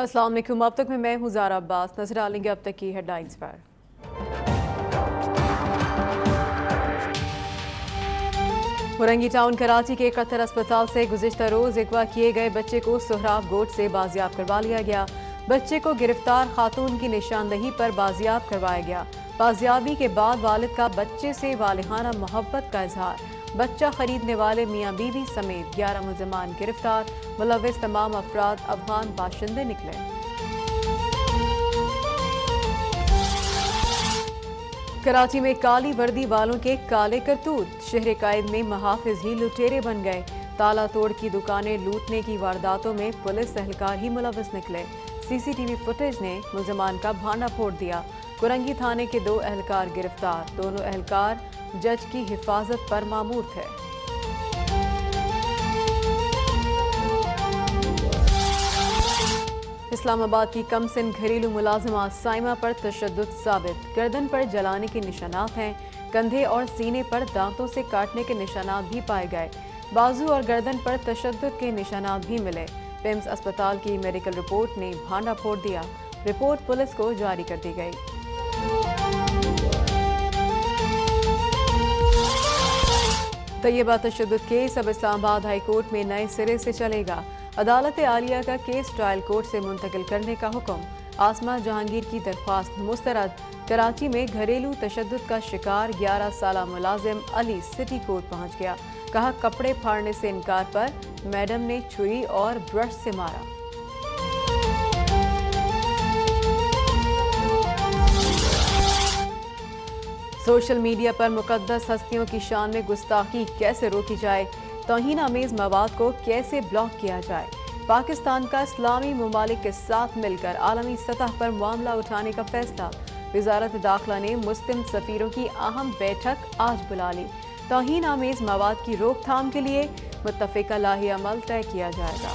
अस्सलाम वालेकुम। अब तक मैं हूँ ज़ारा अब्बास। नजर डालेंगे अब तक की हेडलाइंस पर। मुरंगी टाउन कराची के कतर अस्पताल से गुज़िश्ता रोज अगवा किए गए बच्चे को सोहराब गोट से बाजियाब करवा लिया गया। बच्चे को गिरफ्तार खातून की निशानदही पर बाजियाब करवाया गया। बाजियाबी के बाद वालिद का बच्चे से वालिहाना मोहब्बत का इजहार। बच्चा खरीदने वाले मियाँ बीवी समेत 11 मुलजमान गिरफ्तार। मुलव्विस तमाम अफराद अफगान बाशिंदे निकले। कराची में काली वर्दी वालों के काले करतूत। शहर कायद में महाफिज ही लुटेरे बन गए। ताला तोड़ की दुकानें लूटने की वारदातों में पुलिस एहलकार ही मुलव्विस निकले। सीसीटीवी फुटेज ने मुलजमान का भांडा फोड़ दिया। कुरंगी थाने के 2 एहलकार गिरफ्तार। दोनों एहलकार जज की हिफाजत पर मामूर थे। इस्लामाबाद की कमसिन घरेलू मुलाजिमा साइमा पर तशद्दुद साबित। गर्दन पर जलाने के निशानात हैं। कंधे और सीने पर दांतों से काटने के निशानात भी पाए गए। बाजू और गर्दन पर तशद्दुद के निशानात भी मिले। पिम्स अस्पताल की मेडिकल रिपोर्ट ने भांडा फोड़ दिया। रिपोर्ट पुलिस को जारी कर दी गई। तैयबा तशद्दुद केस अब इस्लामाबाद हाई कोर्ट में नए सिरे से चलेगा। अदालत आलिया का केस ट्रायल कोर्ट से मुंतकिल करने का हुक्म। आसमा जहांगीर की दरख्वास्त मुस्तरद। कराची में घरेलू तशद्दुद का शिकार 11 साला मुलाजिम अली सिटी कोर्ट पहुंच गया। कहा कपड़े फाड़ने से इनकार पर मैडम ने छुरी और ब्रश से मारा। सोशल मीडिया पर मुकद्दस हस्तियों की शान में गुस्ताखी कैसे रोकी जाए, तौहीन आमेज मवाद को कैसे ब्लॉक किया जाए। पाकिस्तान का इस्लामी ममालिक के साथ मिलकर आलमी सतह पर मामला उठाने का फैसला। वजारत दाखिला ने मुस्लिम सफीरों की अहम बैठक आज बुला ली। तौहीन आमेज मवाद की रोकथाम के लिए मुत्तफ़िका लाही अमल तय किया जाएगा।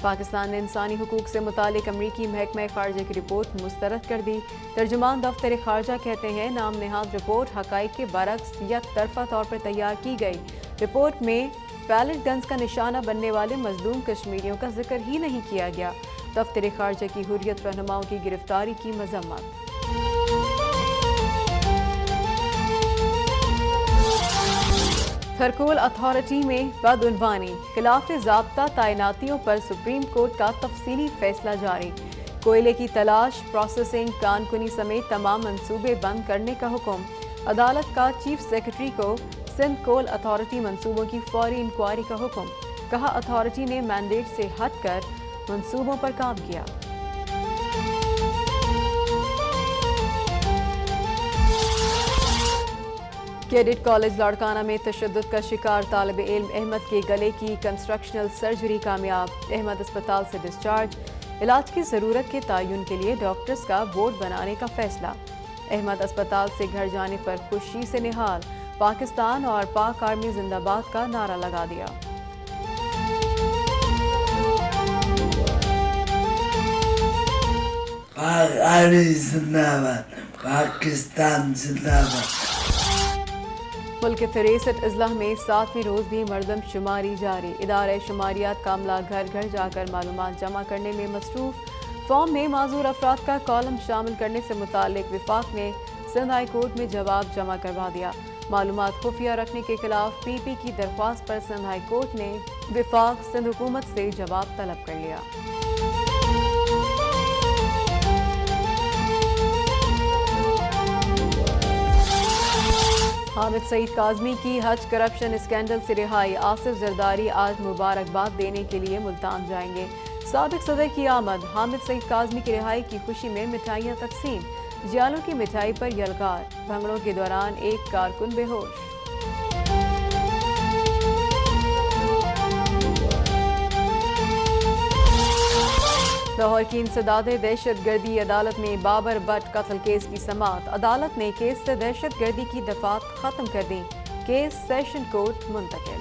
पाकिस्तान ने इंसानी हुकूक से मुतालिक अमरीकी महकमा खारजा की रिपोर्ट मुस्तरद कर दी। तर्जुमान दफ्तर खारजा कहते हैं नाम नेहाद रिपोर्ट हकाइक के बरक्स एक तरफा तौर पर तैयार की गई। रिपोर्ट में पैलेट गन्स का निशाना बनने वाले मजलूम कश्मीरियों का जिक्र ही नहीं किया गया। दफ्तर खारजा की हुर्रियत रहनुमाओं की गिरफ्तारी की मजम्मत। खरकोल अथॉरिटी में बदउनवानी खिलाफ ज़ाब्ता तैनातियों पर सुप्रीम कोर्ट का तफसीली फैसला जारी। कोयले की तलाश, प्रोसेसिंग, कानकुनी समेत तमाम मंसूबे बंद करने का हुक्म। अदालत का चीफ सेक्रेटरी को सिंध कोल अथॉरिटी मंसूबों की फौरी इंक्वायरी का हुक्म। कहा अथॉरिटी ने मैंडेट से हटकर मंसूबों पर काम किया। कैडेट कॉलेज लाड़काना में तशद्दुद का शिकार तालिब इल्म अहमद के गले की कंस्ट्रक्शनल सर्जरी कामयाब। अहमद अस्पताल से डिस्चार्ज। इलाज की ज़रूरत के तयन के लिए डॉक्टर्स का बोर्ड बनाने का फैसला। अहमद अस्पताल से घर जाने पर खुशी से निहाल। पाकिस्तान और पाक आर्मी जिंदाबाद का नारा लगा दिया। पाक आर्मी जिंदाबाद, पाकिस्तान जिंदाबाद। मुल्क के 63 अजला में 7वें रोज भी मरदम शुमारी जारी। इदारे शुमारियात का अमला घर घर जाकर मालूमात जमा करने में मसरूफ। फॉर्म में माजूर अफराद का कॉलम शामिल करने से मुतालिक विफाक ने सिंध हाई कोर्ट में जवाब जमा करवा दिया। मालूमात खुफिया रखने के खिलाफ पीपी की दरख्वास्त पर सिंध हाई कोर्ट ने विफाक सिंध हुकूमत से जवाब तलब कर लिया। हामिद सईद काज़मी की हज करप्शन स्कैंडल से रिहाई। आसिफ जरदारी आज मुबारकबाद देने के लिए मुल्तान जाएंगे। साबिक सदर की आमद। हामिद सईद काज़मी की रिहाई की खुशी में मिठाइयाँ तकसीम। जियालों की मिठाई पर यलगार। भंगड़ों के दौरान एक कारकुन बेहोश। लाहौर की इंसदाद दहशत गर्दी अदालत में बाबर भट्ट कत्ल केस की समाअत। अदालत ने केस से दहशत गर्दी की दफात खत्म कर दी। केस सेशन कोर्ट मुंतकिल।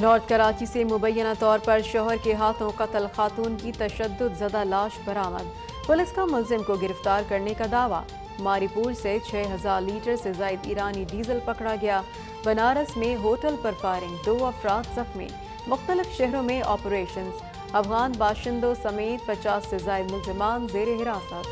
नॉर्थ कराची से मुबैना तौर पर शोहर के हाथों कत्ल खातून की तशद्दुद ज़दा लाश बरामद। पुलिस का मुलजिम को गिरफ्तार करने का दावा। ماری پور سے 6000 لیٹر سے زائد ایرانی ڈیزل پکڑا گیا۔ بنارس میں ہوٹل پر فائرنگ، 2 افراد زخمی۔ مختلف شہروں میں آپریشنز، افغان باشندوں سمیت 50 سے زائد ملزمان زیر حراست۔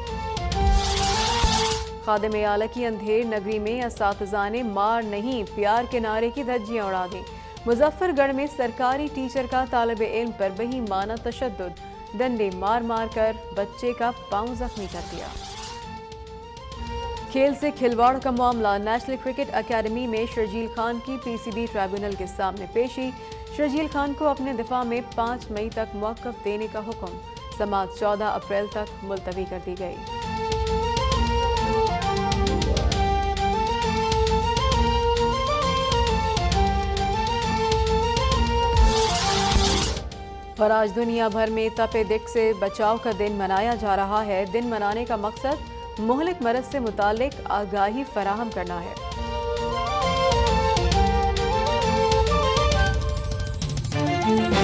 خادم اعلیٰ کی اندھیر نگری میں اساتذہ نے مار نہیں پیار کے نعرے کی دھجیاں اڑا دیں۔ مظفر گڑھ میں سرکاری ٹیچر کا طالب علم پر بہیمانہ تشدد، ڈنڈے مار مار کر بچے کا پاؤں زخمی کر دیا۔ کھیل سے کھلواڑ کا معاملہ، نیشنل کرکٹ اکیڈمی میں شرجیل خان کی پی سی بی ٹرائیبونل کے سامنے پیشی۔ شرجیل خان کو اپنے دفاع میں 5 مئی تک موقف دینے کا حکم، سماعت 14 اپریل تک ملتوی کر دی گئی۔ اور آج دنیا بھر میں تپے دق سے بچاؤ کا دن منایا جا رہا ہے۔ دن منانے کا مقصد مہلک مرض سے متعلق آگاہی فراہم کرنا ہے۔